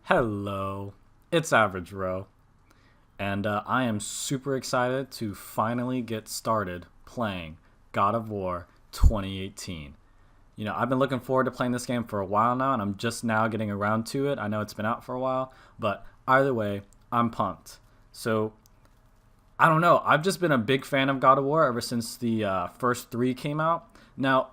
Hello, it's Average Row, and I am super excited to finally get started playing God of War 2018. I've been looking forward to playing this game for a while now, and I'm just now getting around to it. I know it's been out for a while, but either way, I'm pumped. So, I don't know. I've just been a big fan of God of War ever since the first three came out. Now,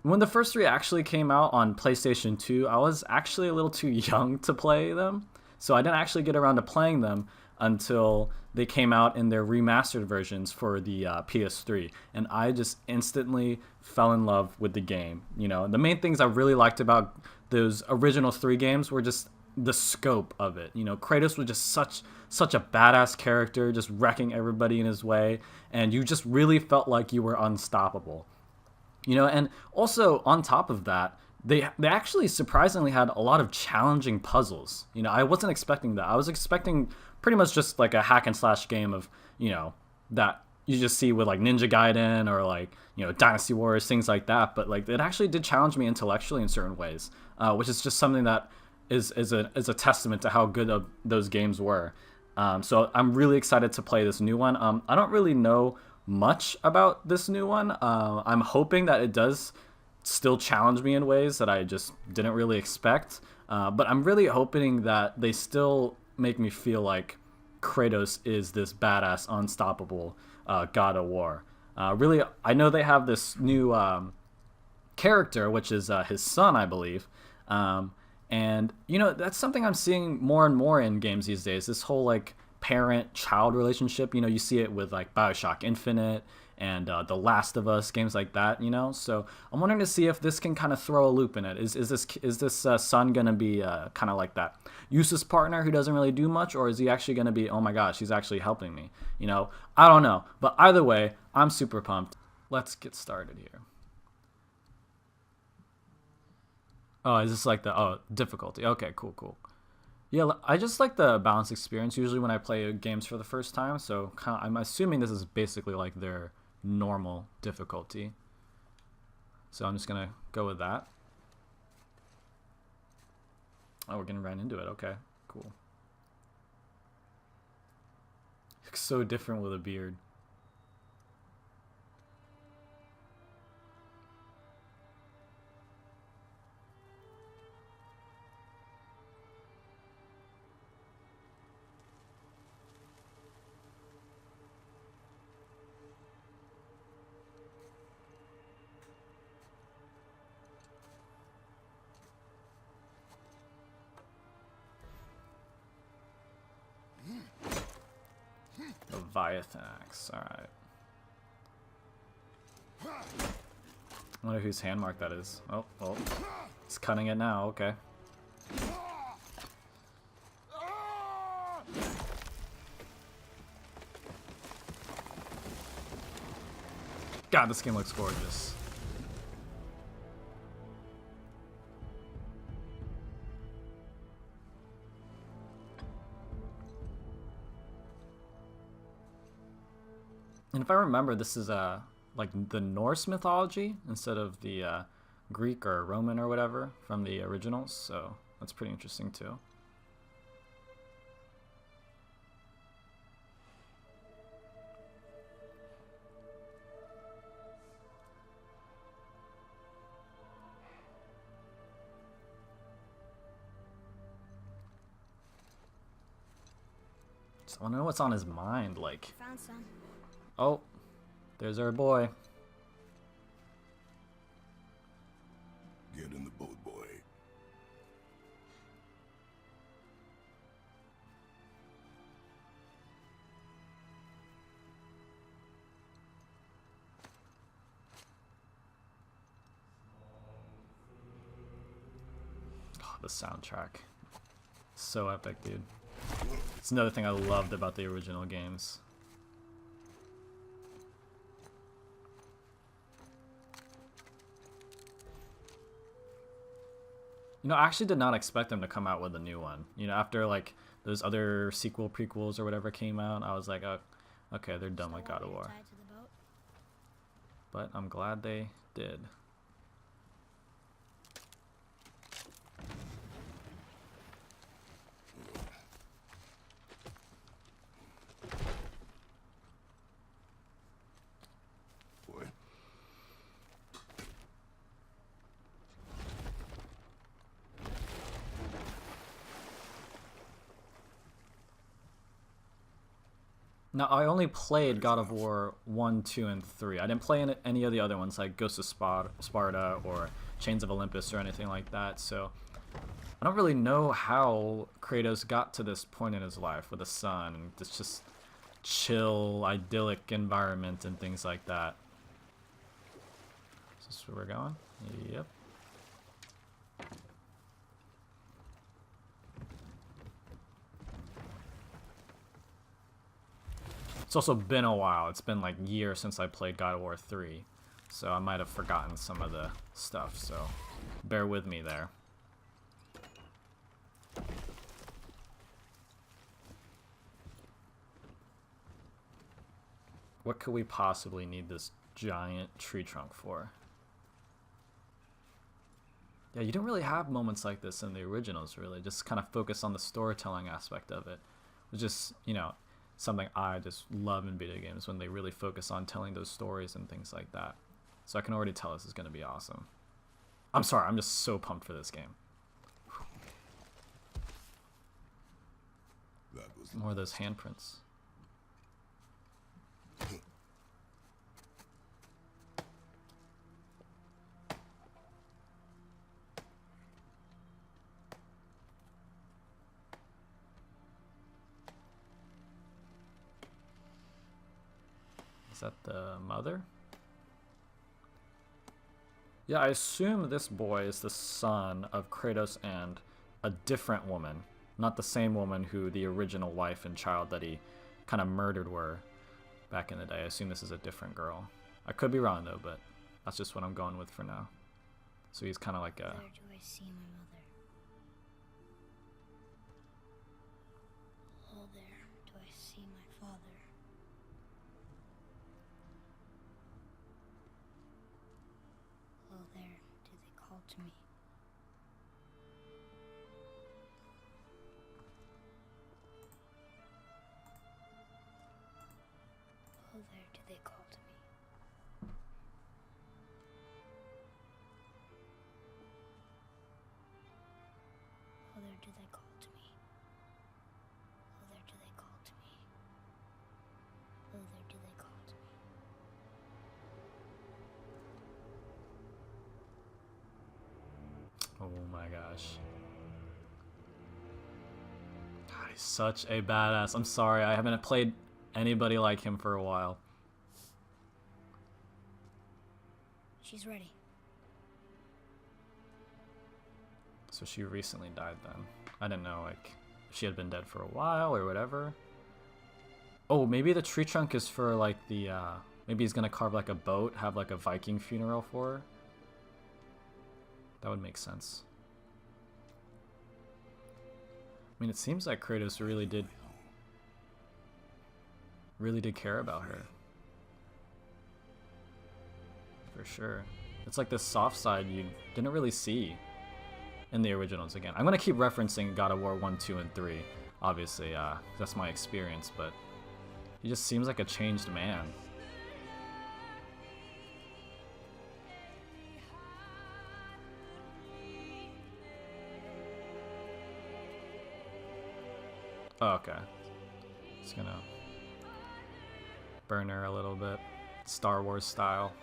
when the first three actually came out on PlayStation 2, I was actually a little too young to play them. So I didn't actually get around to playing them until they came out in their remastered versions for the PS3. And I just instantly fell in love with the game. The main things I really liked about those original three games were just the scope of it. Kratos was just such a badass character, just wrecking everybody in his way, and you just really felt like you were unstoppable. And also on top of that, they actually surprisingly had a lot of challenging puzzles. I wasn't expecting that. I was expecting pretty much just like a hack and slash game of that you just see with like Ninja Gaiden or like Dynasty Warriors, things like that. But like it actually did challenge me intellectually in certain ways, which is just something that is a testament to how good of those games were. So I'm really excited to play this new one. I don't really know much about this new one. I'm hoping that it does still challenge me in ways that I just didn't really expect. But I'm really hoping that they still make me feel like Kratos is this badass, unstoppable God of War. Really, I know they have this new character, which is his son, I believe. And that's something I'm seeing more and more in games these days. This whole like parent-child relationship. You see it with like Bioshock Infinite and The Last of Us, games like that. So I'm wondering to see if this can kind of throw a loop in it. Is this son gonna be kind of like that useless partner who doesn't really do much, or is he actually gonna be, oh my gosh, he's actually helping me? I don't know, but either way, I'm super pumped. Let's get started here. Oh, is this like the difficulty? Okay, cool, cool. Yeah, I just like the balanced experience usually when I play games for the first time. So I'm assuming this is basically like their normal difficulty. So I'm just gonna go with that. Oh, we're getting right into it. Okay, cool. Looks so different with a beard. Leviathan axe. All right. I wonder whose hand mark that is. Oh, well, it's cutting it now. Okay. God, this game looks gorgeous. And if I remember, this is like the Norse mythology instead of the Greek or Roman or whatever from the originals. So that's pretty interesting too. So I want to know what's on his mind. Like, Found some. oh, there's our boy. Get in the boat, boy. Oh, the soundtrack, so epic, dude. It's another thing I loved about the original games. I actually did not expect them to come out with a new one. After like those other sequel prequels or whatever came out, I was like, oh, okay, they're done with God of War. Tied to the boat. But I'm glad they did. Now, I only played God of War 1, 2, and 3. I didn't play any of the other ones like Ghost of Sparta or Chains of Olympus or anything like that, so I don't really know how Kratos got to this point in his life with a son and this just chill, idyllic environment and things like that. Is this where we're going? Yep. It's also been a while. It's been like years since I played God of War 3. So I might have forgotten some of the stuff, so bear with me there. What could we possibly need this giant tree trunk for? Yeah, you don't really have moments like this in the originals, really. Just kind of focus on the storytelling aspect of it. It's just, you know, something I just love in video games when they really focus on telling those stories and things like that. So I can already tell this is going to be awesome. I'm sorry, I'm just so pumped for this game. That was More of those handprints. Is that the mother? Yeah, I assume this boy is the son of Kratos and a different woman. Not the same woman who the original wife and child that he kind of murdered were back in the day. I assume this is a different girl. I could be wrong though, but that's just what I'm going with for now. So he's kind of like a... Where do I see my mother? Oh, there do I see my father? Oh, there do they call to me? Oh, there do they call to me? Oh, there do they call to me? Oh, there do they call to me? Oh, there do they call to me? Oh my gosh. God, he's such a badass. I'm sorry, I haven't played anybody like him for a while. She's ready. So she recently died then. I didn't know, like, if she had been dead for a while or whatever. Oh, maybe the tree trunk is for, like, the, maybe he's gonna carve, like, a boat, have, like, a Viking funeral for her. That would make sense. I mean, it seems like Kratos really did care about her. For sure. It's like this soft side you didn't really see in the originals again. I'm going to keep referencing God of War 1, 2, and 3. Obviously, that's my experience, but he just seems like a changed man. Oh, okay. Just gonna burn her a little bit. Star Wars style.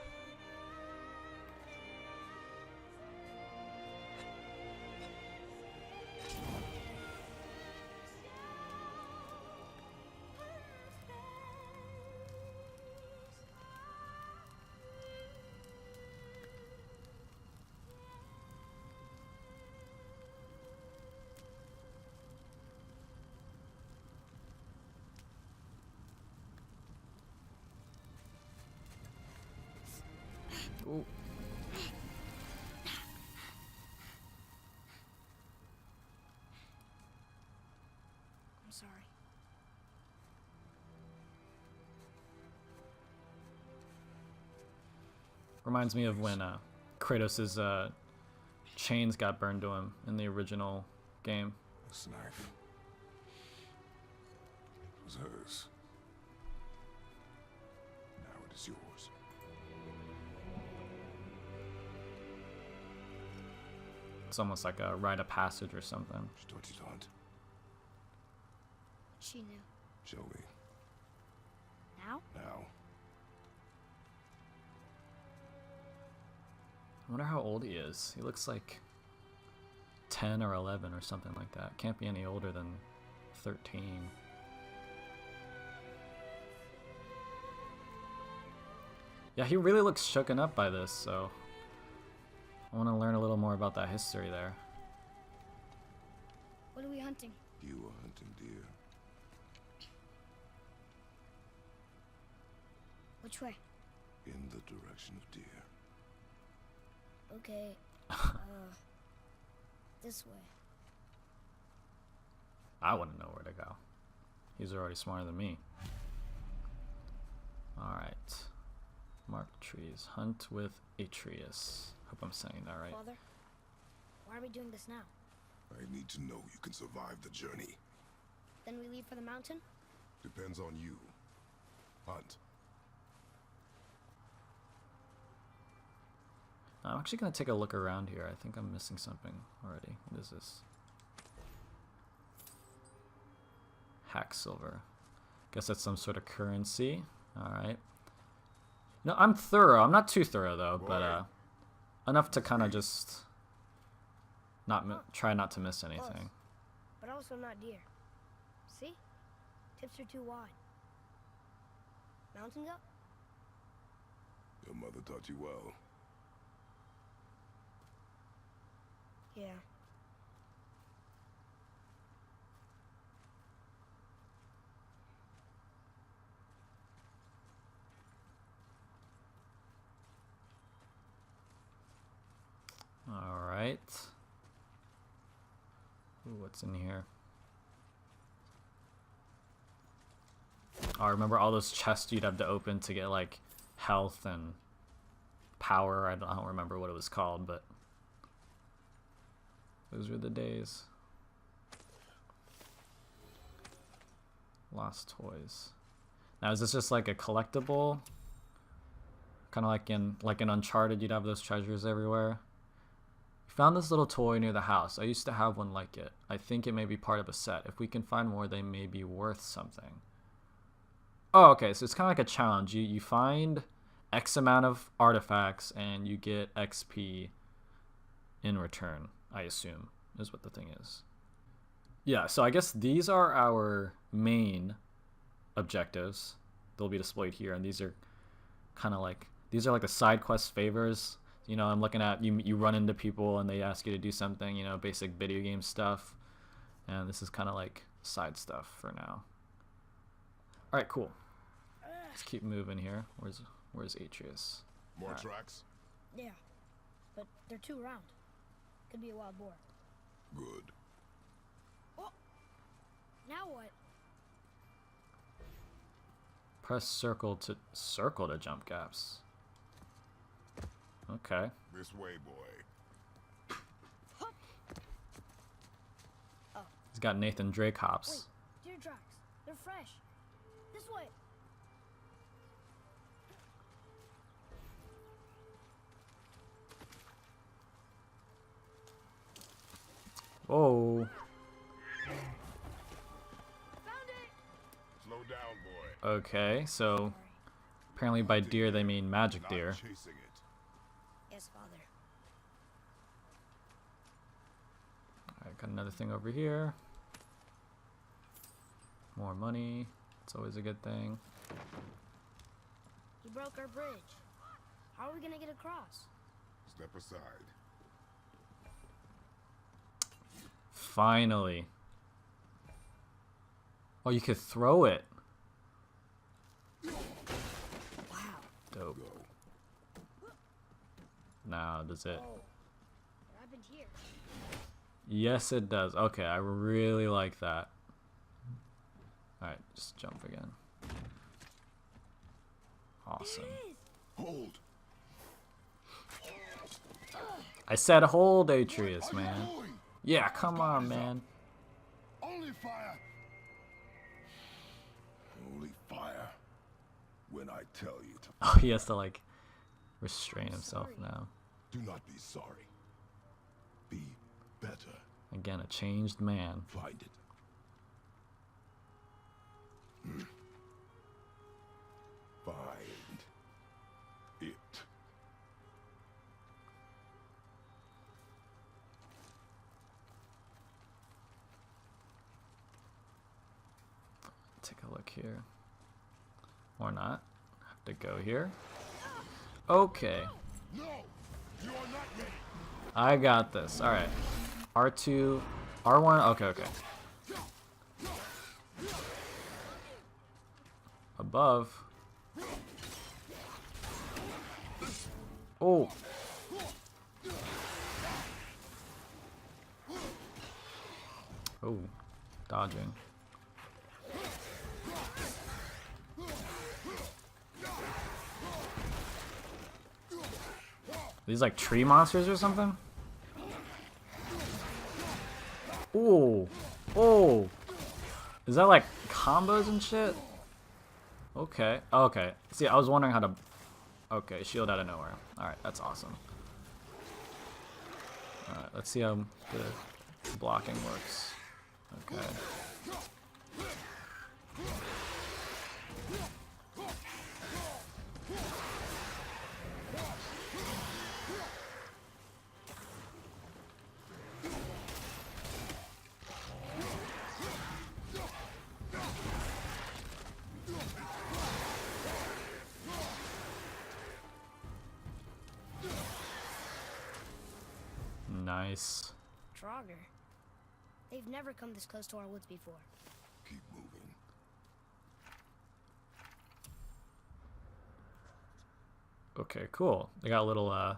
Ooh. I'm sorry. Reminds me of when Kratos' chains got burned to him in the original game. This knife. It was hers. Now it is yours. It's almost like a rite of passage or something. She taught you to hunt. She knew. Show me. Now? Now. I wonder how old he is. He looks like 10 or 11 or something like that. Can't be any older than 13. Yeah, he really looks shooken up by this, so I want to learn a little more about that history there. What are we hunting? You are hunting deer. Which way? In the direction of deer. Okay. This way. I wouldn't know where to go. He's already smarter than me. Alright. Mark trees. Hunt with Atreus. Hope I'm saying that right. Father, why are we doing this now? I need to know you can survive the journey. Then we leave for the mountain? Depends on you. Hunt. I'm actually going to take a look around here. I think I'm missing something already. What is this? Hack silver. Guess that's some sort of currency. Alright. No, I'm thorough. I'm not too thorough though, but enough to kind of just try not to miss anything. Close, but also not deer. See? Tips are too wide. Mountain goat? Your mother taught you well. Yeah. All right. Ooh, what's in here? I remember all those chests you'd have to open to get like health and power. I don't remember what it was called, but those were the days. Lost toys. Now is this just like a collectible? Kind of like in Uncharted, you'd have those treasures everywhere. Found this little toy near the house. I used to have one like it. I think it may be part of a set. If we can find more, they may be worth something. Oh, okay, so it's kind of like a challenge. You find X amount of artifacts and you get XP in return, I assume, is what the thing is. Yeah, so I guess these are our main objectives. They'll be displayed here, and these are kind of like, these are like the side quest favors. You know, I'm looking at, you run into people and they ask you to do something, you know, basic video game stuff. And this is kind of like side stuff for now. Alright, cool. Let's keep moving here. Where's Atreus? More Alright. tracks? Yeah. But they're too round. Could be a wild boar. Good. Oh! Now what? Press circle to jump gaps. Okay. This way, boy. Oh, He's got Nathan Drake hops. wait. Deer tracks. They're fresh. This way. Whoa. Found it! Slow down, boy. Okay, so Sorry. apparently by deer they mean magic Not deer. chasing it. Yes, Father. Alright, got another thing over here. More money. It's always a good thing. He broke our bridge. How are we gonna get across? Step aside. Finally. Oh, you could throw it. Wow. Dope. Go. Now, does it? Oh. What happened here? Yes, it does. Okay, I really like that. Alright, just jump again. Awesome. Hold. I said hold, Atreus, What are you man. doing? Yeah, come on, man. Only fire. Only fire. When I tell you to. Oh, he has to, like, restrain himself sorry. now. Do not be sorry. Be better. Again, a changed man. Find it. take a look here. Or not. Have to go here. Okay. No! You are not ready! I got this. Alright. R2, R1, okay, okay. Above. Oh. Oh, dodging. These like tree monsters or something? Oh, oh. Is that like combos and shit? Okay, okay. See, I was wondering how to... Okay, shield out of nowhere. Alright, that's awesome. Alright, let's see how the blocking works. Okay. Nice. Draugr. They've never come this close to our woods before. Keep moving. Okay, cool. They got little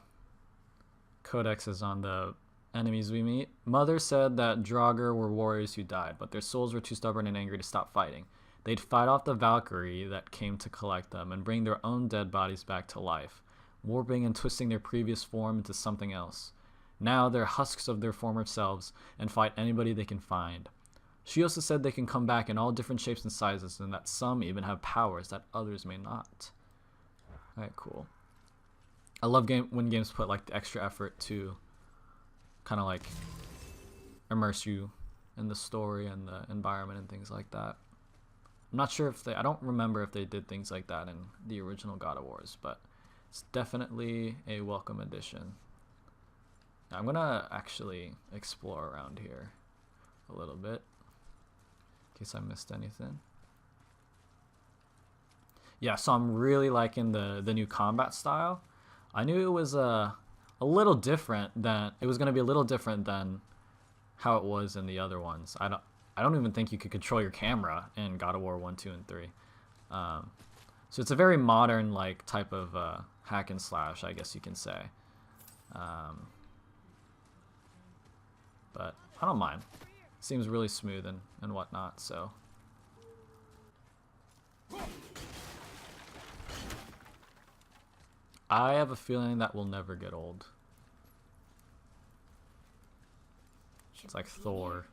codexes on the enemies we meet. Mother said that Draugr were warriors who died, but their souls were too stubborn and angry to stop fighting. They'd fight off the Valkyrie that came to collect them and bring their own dead bodies back to life, warping and twisting their previous form into something else. Now they're husks of their former selves and fight anybody they can find. She also said they can come back in all different shapes and sizes, and that some even have powers that others may not. Alright, cool. I love when games put like the extra effort to kind of like immerse you in the story and the environment and things like that. I'm not sure if I don't remember if they did things like that in the original God of Wars, but it's definitely a welcome addition. I'm gonna actually explore around here a little bit in case I missed anything. Yeah, so I'm really liking the new combat style. I knew it was a little different than it was gonna be a little different than how it was in the other ones. I don't even think you could control your camera in God of War 1, 2, and 3. So it's a very modern like type of hack and slash, I guess you can say. But I don't mind. Seems really smooth and whatnot, so. I have a feeling that will never get old. It's like Thor.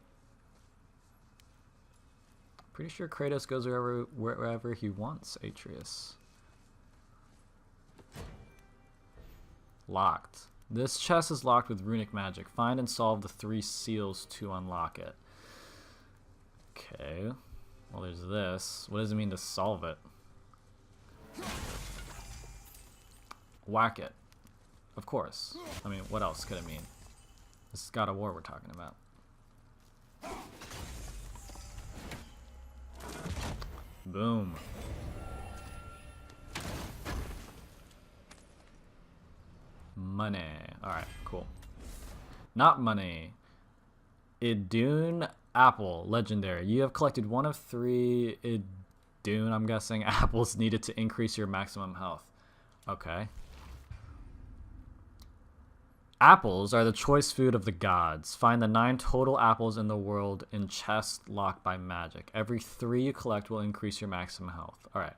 Pretty sure Kratos goes wherever he wants, Atreus. Locked. This chest is locked with runic magic. Find and solve the 3 seals to unlock it. Okay. Well, there's this. What does it mean to solve it? Whack it. Of course. I mean, what else could it mean? This is God of War we're talking about. Boom. Money. Alright, cool. Not money. Idune apple. Legendary. You have collected 1 of 3 Idune, I'm guessing, apples needed to increase your maximum health. Okay. Apples are the choice food of the gods. Find the 9 total apples in the world in chests locked by magic. Every 3 you collect will increase your maximum health. Alright.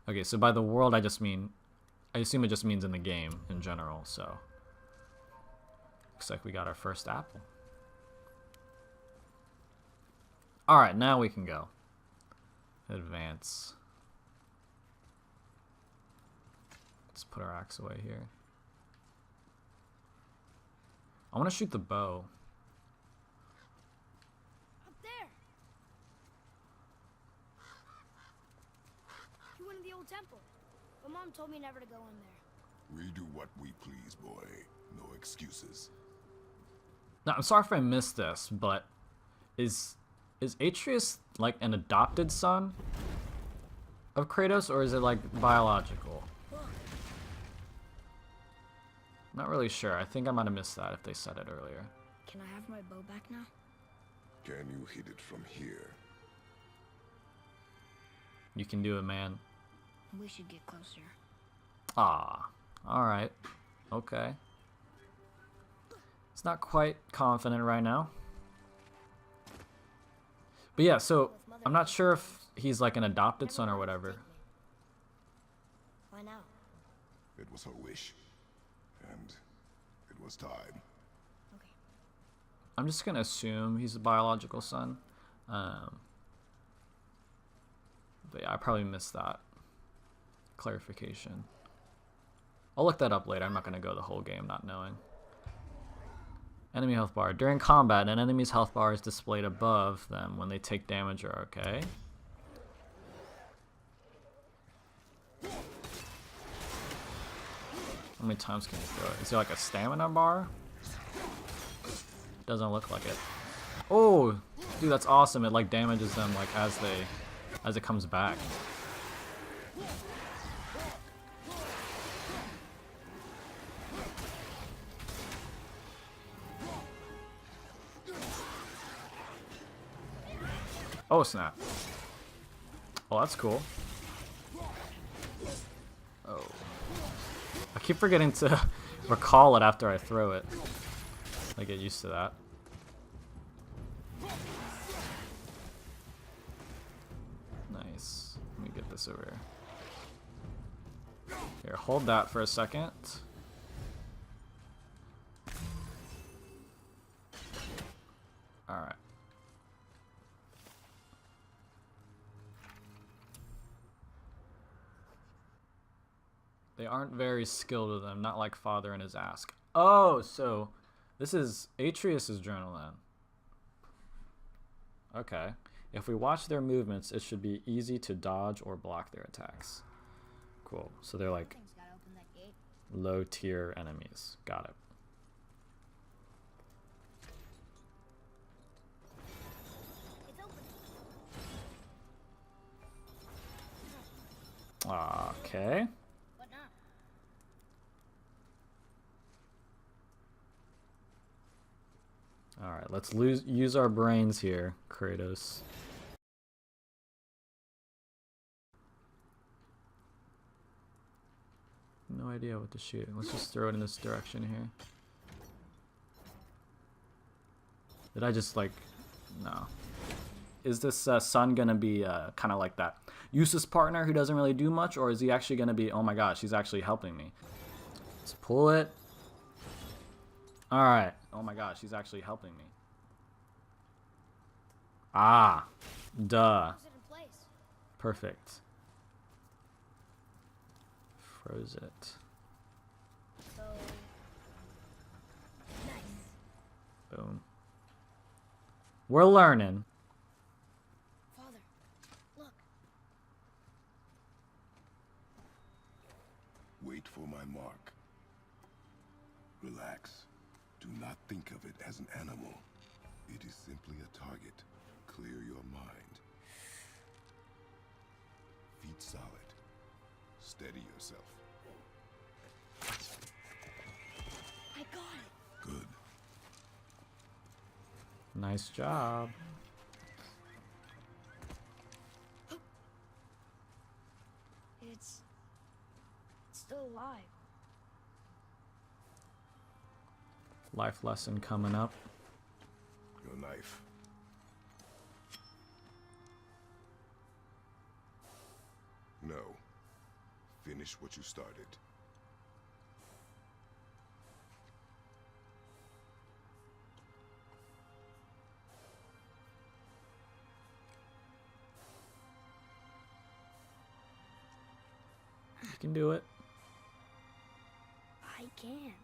Okay, so by the world I assume it just means in the game in general, so. Looks like we got our first apple. Alright, now we can go. Advance. Let's put our axe away here. I want to shoot the bow. Up there! You went to the old temple. But Mom told me never to go in there. We do what we please, boy. No excuses. Now, I'm sorry if I missed this, but is Is Atreus like an adopted son of Kratos, or is it like biological? Not really sure. I think I might have missed that if they said it earlier. Can I have my bow back now? Can you hit it from here? You can do it, man. We should get closer. Ah, alright. Okay. It's not quite confident right now. But yeah, so I'm not sure if he's like an adopted son or whatever. Why now? It was her wish. And it was time. Okay. I'm just gonna assume he's a biological son. But yeah, I probably missed that clarification. I'll look that up later. I'm not gonna go the whole game not knowing. Enemy health bar. During combat, an enemy's health bar is displayed above them when they take damage or okay. How many times can you throw it? Is there like a stamina bar? Doesn't look like it. Oh, dude, that's awesome. It like damages them like as it comes back. Oh snap. Oh, that's cool. Oh. I keep forgetting to recall it after I throw it. I get used to that. Nice. Let me get this over here. Here, hold that for a second. Alright. They aren't very skilled with them, not like Father and his ask. Oh, so this is Atreus' journal then. Okay. If we watch their movements, it should be easy to dodge or block their attacks. Cool. So they're like Something's gotta open that gate. low tier enemies. Got it. It's open. Okay. What now? Alright, let's use our brains here, Kratos. No idea what to shoot. Let's just throw it in this direction here. Did I just like... No. Is this son gonna be kind of like that useless partner who doesn't really do much, or is he actually gonna be, oh my gosh, he's actually helping me? Let's pull it. Alright. Oh my gosh, he's actually helping me. Ah. Duh. Put it in place. Perfect. Froze it. So nice. Boom. We're learning. Father, look. Wait for my mark. Relax. Do not think of it as an animal. It is simply a target. Clear your mind. Feet solid. Steady yourself. I got it. Good. Nice job. It's still alive. Life lesson coming up. Your knife. No. Finish what you started. You can do it. I can't.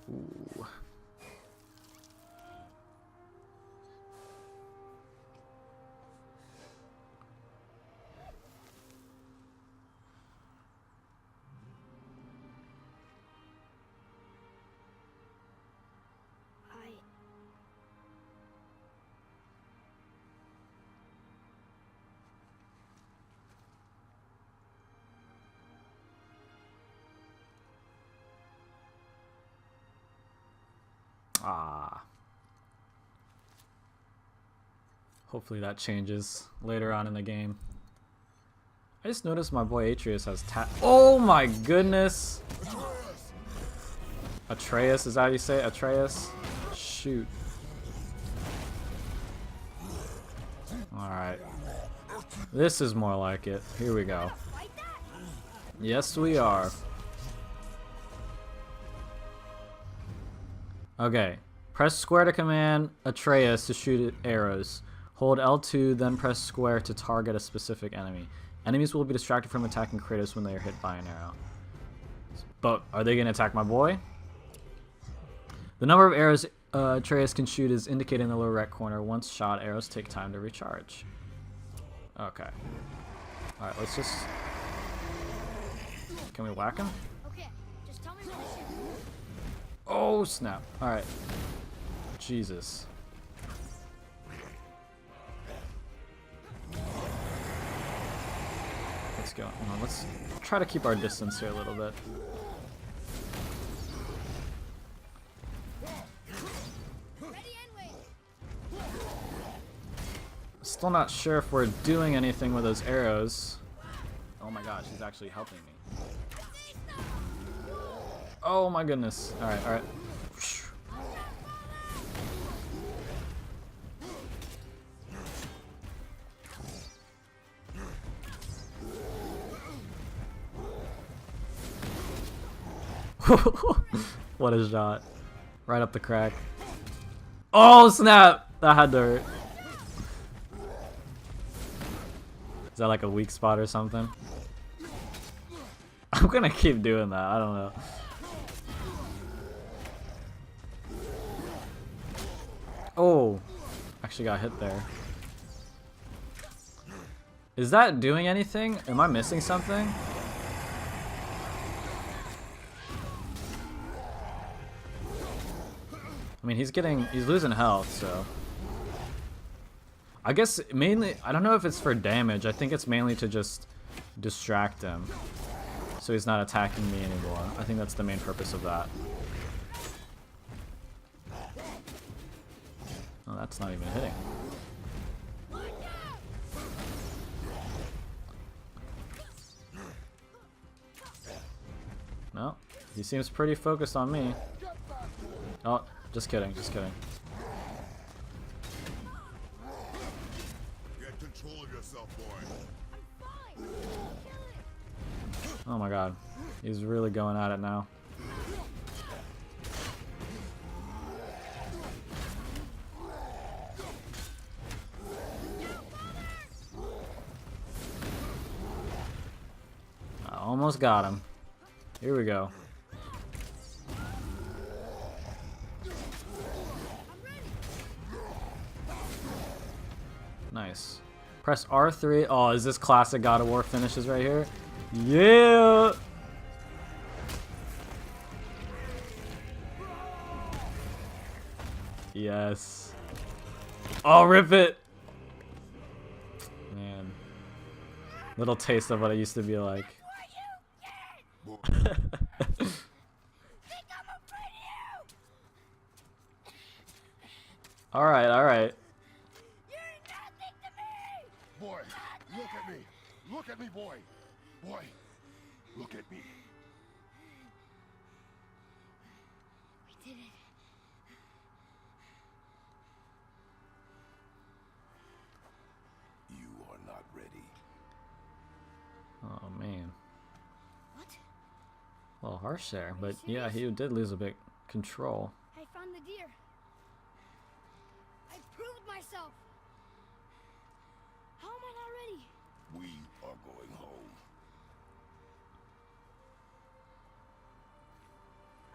Ooh. Ah. Hopefully that changes later on in the game. I just noticed my boy Atreus has Oh my goodness! Atreus, is that how you say it? Atreus? Shoot. Alright. This is more like it. Here we go. Yes, we are. Okay. Press square to command Atreus to shoot arrows. Hold L2, then press square to target a specific enemy. Enemies will be distracted from attacking Kratos when they are hit by an arrow. But are they going to attack my boy? The number of arrows Atreus can shoot is indicated in the lower right corner. Once shot, arrows take time to recharge. Okay. Alright, let's just... Can we whack him? Okay, just tell me when to shoot. Oh, snap. Alright. Jesus. Let's go. Let's try to keep our distance here a little bit. Still not sure if we're doing anything with those arrows. Oh my gosh, he's actually helping me. Oh my goodness. Alright, alright. What a shot. Right up the crack. Oh snap! That had to hurt. Is that like a weak spot or something? I'm gonna keep doing that, I don't know. Oh! Actually got hit there. Is that doing anything? Am I missing something? I mean, he's losing health, so. I guess mainly, I don't know if it's for damage. I think it's mainly to just distract him. So he's not attacking me anymore. I think that's the main purpose of that. Oh, that's not even hitting. No, he seems pretty focused on me. Oh, just kidding, just kidding. Get control of yourself, boy. Oh my god. He's really going at it now. I almost got him. Here we go. Nice. Press R3. Oh, is this classic God of War finishes right here? Yeah! Yes. Oh, rip it! Man. Little taste of what it used to be like. Alright, alright. Boy, look at me. Look at me, boy. Boy, look at me. We did it. You are not ready. Oh, man. What? A little harsh there, but yeah, he did lose a bit control. I found the deer. I proved myself. How am I not ready? We are going home.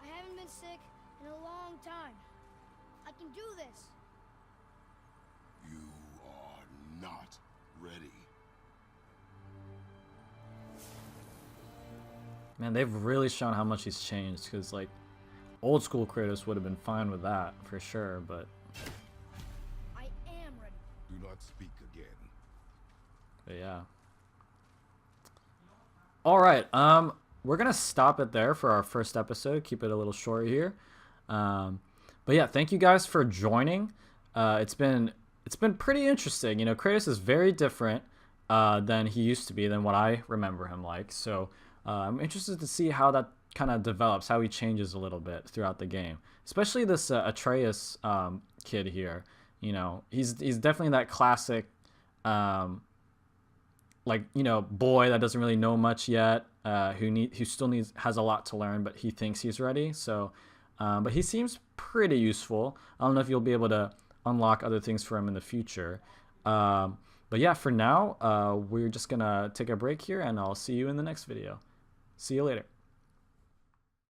I haven't been sick in a long time. I can do this. You are not ready. Man, they've really shown how much he's changed, because, like, old school Kratos would have been fine with that, for sure, but... I am ready. Do not speak again. But yeah. Alright, we're gonna stop it there for our first episode, keep it a little short here. But yeah, thank you guys for joining. It's been pretty interesting. You know, Kratos is very different than he used to be, than what I remember him like. So I'm interested to see how that kind of develops, how he changes a little bit throughout the game. Especially this Atreus kid here. You know, he's definitely that classic, like, you know, boy that doesn't really know much yet, who still has a lot to learn, but he thinks he's ready. So, but he seems pretty useful. I don't know if you'll be able to unlock other things for him in the future. But yeah, for now, we're just gonna take a break here, and I'll see you in the next video. See you later.